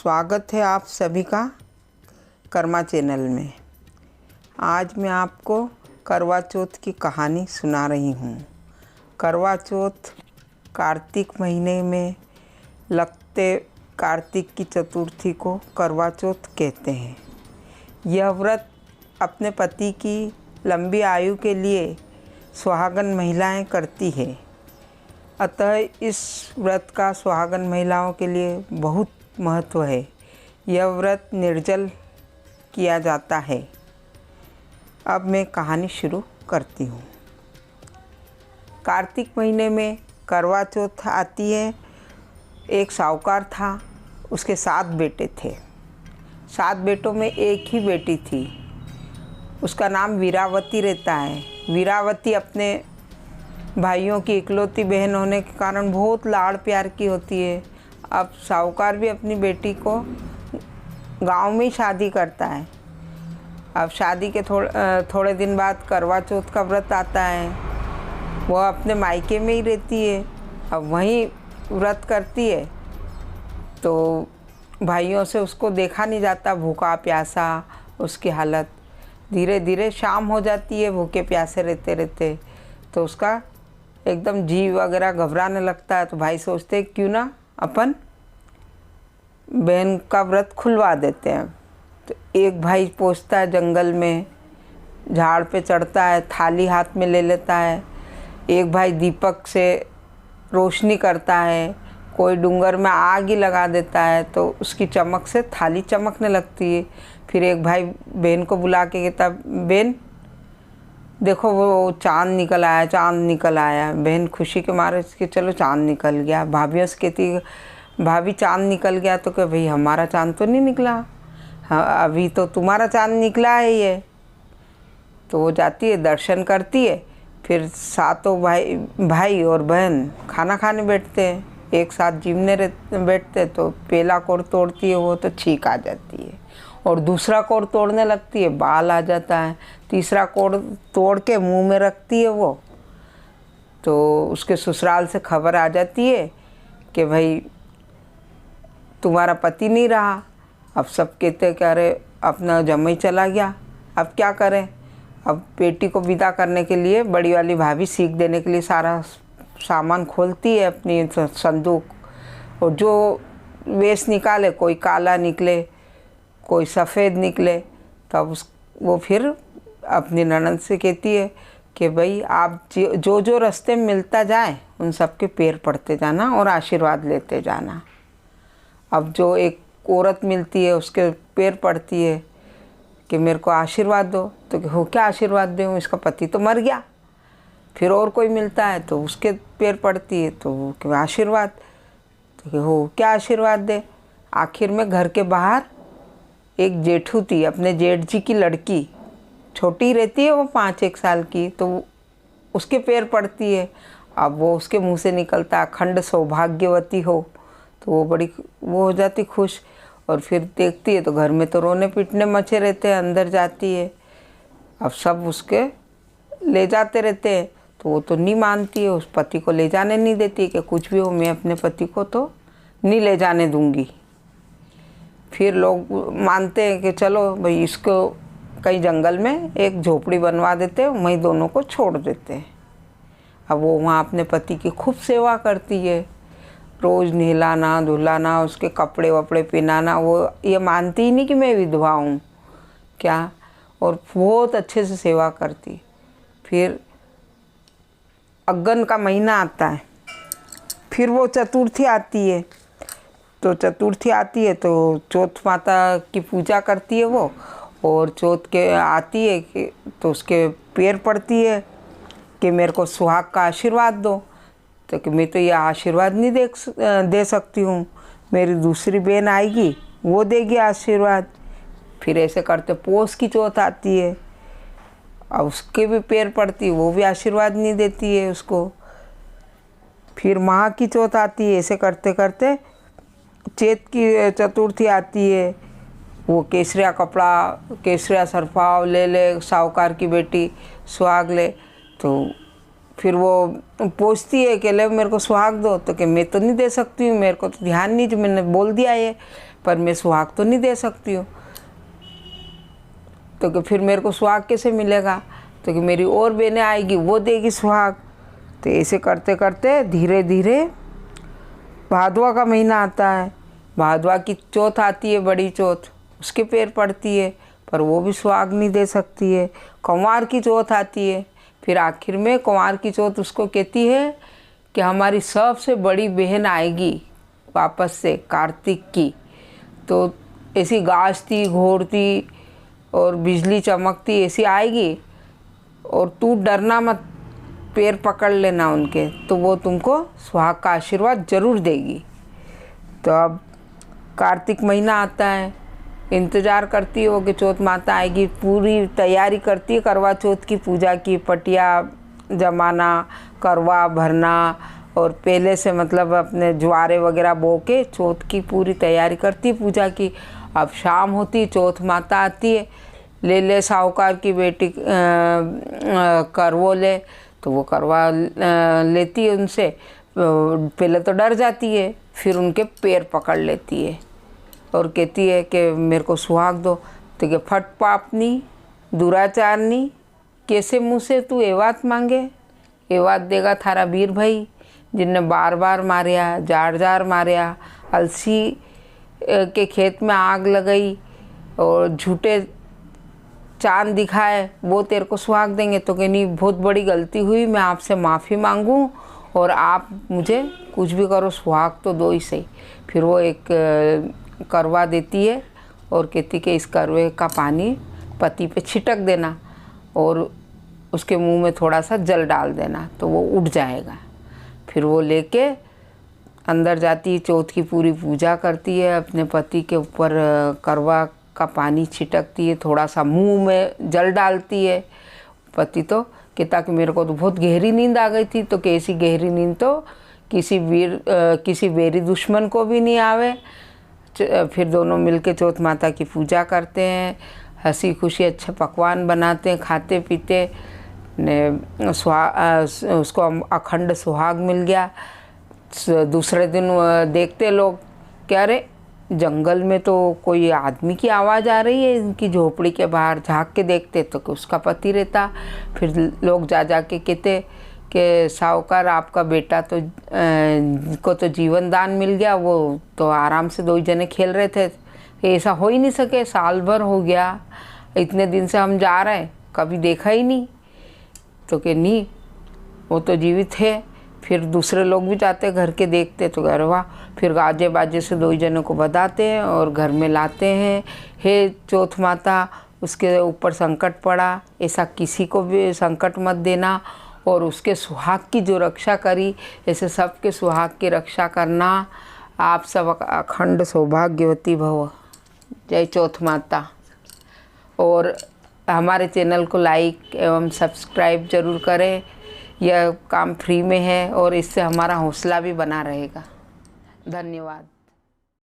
स्वागत है आप सभी का कर्मा चैनल में। आज मैं आपको करवा चौथ की कहानी सुना रही हूँ। करवा चौथ कार्तिक महीने में लगते कार्तिक की चतुर्थी को करवा चौथ कहते हैं। यह व्रत अपने पति की लंबी आयु के लिए सुहागन महिलाएं करती है। अतः इस व्रत का सुहागन महिलाओं के लिए बहुत महत्व है। यह व्रत निर्जल किया जाता है। अब मैं कहानी शुरू करती हूँ। कार्तिक महीने में करवा चौथ आती है। एक साहूकार था, उसके 7 बेटे थे। 7 बेटों में एक ही बेटी थी, उसका नाम वीरावती रहता है। वीरावती अपने भाइयों की इकलौती बहन होने के कारण बहुत लाड़ प्यार की होती है। अब साहूकार भी अपनी बेटी को गांव में ही शादी करता है। अब शादी के थोड़े दिन बाद करवा चौथ का व्रत आता है। वह अपने मायके में ही रहती है, अब वहीं व्रत करती है। तो भाइयों से उसको देखा नहीं जाता, भूखा प्यासा उसकी हालत। धीरे धीरे शाम हो जाती है, भूखे प्यासे रहते रहते तो उसका एकदम जी वगैरह घबराने लगता है। तो भाई सोचते हैं क्यों ना अपन बहन का व्रत खुलवा देते हैं। तो एक भाई पहुंचता है जंगल में, झाड़ पे चढ़ता है, थाली हाथ में ले लेता है। एक भाई दीपक से रोशनी करता है, कोई डूंगर में आग ही लगा देता है तो उसकी चमक से थाली चमकने लगती है। फिर एक भाई बहन को बुला के कहता, बहन देखो वो चांद निकल आया, चांद निकल आया। बहन खुशी के मारे कि चलो चांद निकल गया। भाभियों से कहती, भाभी चांद निकल गया तो क्या भाई हमारा चांद तो नहीं निकला, हाँ अभी तो तुम्हारा चांद निकला है ये। तो वो जाती है, दर्शन करती है। फिर सातों भाई और बहन खाना खाने बैठते हैं, एक साथ जीवने बैठते। तो पहला कोर तोड़ती है वो तो छींक आ जाती है, और दूसरा कोर तोड़ने लगती है, बाल आ जाता है। तीसरा कोर तोड़ के मुंह में रखती है वो, तो उसके ससुराल से खबर आ जाती है कि भाई तुम्हारा पति नहीं रहा। अब सब कहते हैं कि अरे अपना जमाई चला गया, अब क्या करें। अब बेटी को विदा करने के लिए बड़ी वाली भाभी सीख देने के लिए सारा सामान खोलती है अपनी संदूक, और जो वेश निकाले, कोई काला निकले कोई सफ़ेद निकले, तब वो फिर अपनी ननद से कहती है कि भाई आप जो जो रास्ते में मिलता जाए उन सब के पैर पड़ते जाना और आशीर्वाद लेते जाना। अब जो एक औरत मिलती है उसके पैर पड़ती है कि मेरे को आशीर्वाद दो, तो हो क्या आशीर्वाद दूँ, इसका पति तो मर गया। फिर और कोई मिलता है तो उसके पैर पड़ती है, तो आशीर्वाद, तो हो क्या आशीर्वाद दे। आखिर में घर के बाहर एक जेठू थी, अपने जेठ जी की लड़की, छोटी रहती है वो 5-1 साल की, तो उसके पैर पड़ती है। अब वो उसके मुंह से निकलता अखंड सौभाग्यवती हो, तो वो बड़ी वो हो जाती खुश। और फिर देखती है तो घर में तो रोने पीटने मचे रहते हैं। अंदर जाती है, अब सब उसके ले जाते रहते हैं, तो वो तो नहीं मानती है, उस पति को ले जाने नहीं देती कि कुछ भी हो मैं अपने पति को तो नहीं ले जाने दूंगी। फिर लोग मानते हैं कि चलो भाई इसको कहीं जंगल में एक झोपड़ी बनवा देते हैं, वहीं दोनों को छोड़ देते हैं। अब वो वहाँ अपने पति की खूब सेवा करती है, रोज़ नहलाना धुलाना, उसके कपड़े वपड़े पहनाना। वो ये मानती ही नहीं कि मैं विधवा हूँ क्या, और बहुत अच्छे से सेवा करती। फिर अगन का महीना आता है, फिर वो चतुर्थी आती है। तो चतुर्थी आती है तो चौथ माता की पूजा करती है वो, और चौथ के आती है कि तो उसके पैर पड़ती है कि मेरे को सुहाग का आशीर्वाद दो। तो कि मैं तो ये आशीर्वाद नहीं दे सकती हूँ, मेरी दूसरी बहन आएगी वो देगी आशीर्वाद। फिर ऐसे करते पोस की चौथ आती है, अब उसके भी पैर पड़ती है, वो भी आशीर्वाद नहीं देती है उसको। फिर माह की चौथ आती है। ऐसे करते करते चैत की चतुर्थी आती है। वो केसरिया कपड़ा, केसरिया सरफाव ले ले, साहूकार की बेटी सुहाग ले, तो फिर वो पूछती है कि ले मेरे को सुहाग दो, तो कि मैं तो नहीं दे सकती हूँ, मेरे को तो ध्यान नहीं, जो मैंने बोल दिया ये, पर मैं सुहाग तो नहीं दे सकती हूँ। तो कि फिर मेरे को सुहाग कैसे मिलेगा? तो कि मेरी और बहनें आएगी, वो देगी सुहाग। तो ऐसे करते करते धीरे धीरे भादवा का महीना आता है, भादवा की चौथ आती है, बड़ी चौथ, उसके पैर पड़ती है, पर वो भी सुहाग नहीं दे सकती है। कुंवार की चौथ आती है, फिर आखिर में कुंवार की चौथ उसको कहती है कि हमारी सबसे बड़ी बहन आएगी वापस से कार्तिक की। तो ऐसी गाजती घोरती और बिजली चमकती ऐसी आएगी, और तू डरना मत, पैर पकड़ लेना उनके, तो वो तुमको सुहाग का आशीर्वाद ज़रूर देगी। तो अब कार्तिक महीना आता है, इंतज़ार करती हो कि चौथ माता आएगी, पूरी तैयारी करती है करवा चौथ की पूजा की, पटिया जमाना, करवा भरना, और पहले से मतलब अपने ज्वारे वगैरह बो के चौथ की पूरी तैयारी करती है पूजा की। अब शाम होती, चौथ माता आती है, ले ले साहूकार की बेटी करवो ले, तो वो करवा लेती है उनसे। पहले तो डर जाती है, फिर उनके पैर पकड़ लेती है और कहती है कि मेरे को सुहाग दो। तो कि फट पापनी दुराचारनी, कैसे मुँह से तू एवात मांगे? एवात देगा थारा वीर भाई, जिनने बार बार मारिया, जार जार मारिया, अलसी के खेत में आग लगाई और झूठे चांद दिखाए, वो तेरे को सुहाग देंगे? तो कि नहीं, बहुत बड़ी गलती हुई, मैं आपसे माफ़ी मांगूं और आप मुझे कुछ भी करो, सुहाग तो दो ही सही। फिर वो एक करवा देती है और कहती कि इस करवे का पानी पति पे छिटक देना और उसके मुंह में थोड़ा सा जल डाल देना, तो वो उठ जाएगा। फिर वो लेके अंदर जाती है, चौथ की पूरी पूजा करती है, अपने पति के ऊपर करवा का पानी छिटकती है, थोड़ा सा मुंह में जल डालती है। पति तो कहता कि मेरे को तो बहुत गहरी नींद आ गई थी। तो कैसी गहरी नींद तो किसी वेरी दुश्मन को भी नहीं आवे। फिर दोनों मिलके चौथ माता की पूजा करते हैं, हंसी खुशी अच्छे पकवान बनाते हैं, खाते पीते ने उसको अखंड सुहाग मिल गया। दूसरे दिन देखते लोग कि अरे जंगल में तो कोई आदमी की आवाज़ आ रही है इनकी झोपड़ी के बाहर। झाँक के देखते तो कि उसका पति रहता। फिर लोग जा के कहते कि साहूकार आपका बेटा तो को तो जीवन दान मिल गया, वो तो आराम से दो ही जने खेल रहे थे। ऐसा हो ही नहीं सके, साल भर हो गया, इतने दिन से हम जा रहे हैं, कभी देखा ही नहीं। तो कि नहीं, वो तो जीवित है। फिर दूसरे लोग भी जाते घर के देखते तो अरे वाह। फिर गाजे बाजे से दो ही जनों को बताते हैं और घर में लाते हैं, हे चौथ माता उसके ऊपर संकट पड़ा, ऐसा किसी को भी संकट मत देना, और उसके सुहाग की जो रक्षा करी, ऐसे सबके सुहाग की रक्षा करना। आप सब अखंड सौभाग्यवती भव। जय चौथ माता। और हमारे चैनल को लाइक एवं सब्सक्राइब ज़रूर करें, यह काम फ्री में है और इससे हमारा हौसला भी बना रहेगा। धन्यवाद।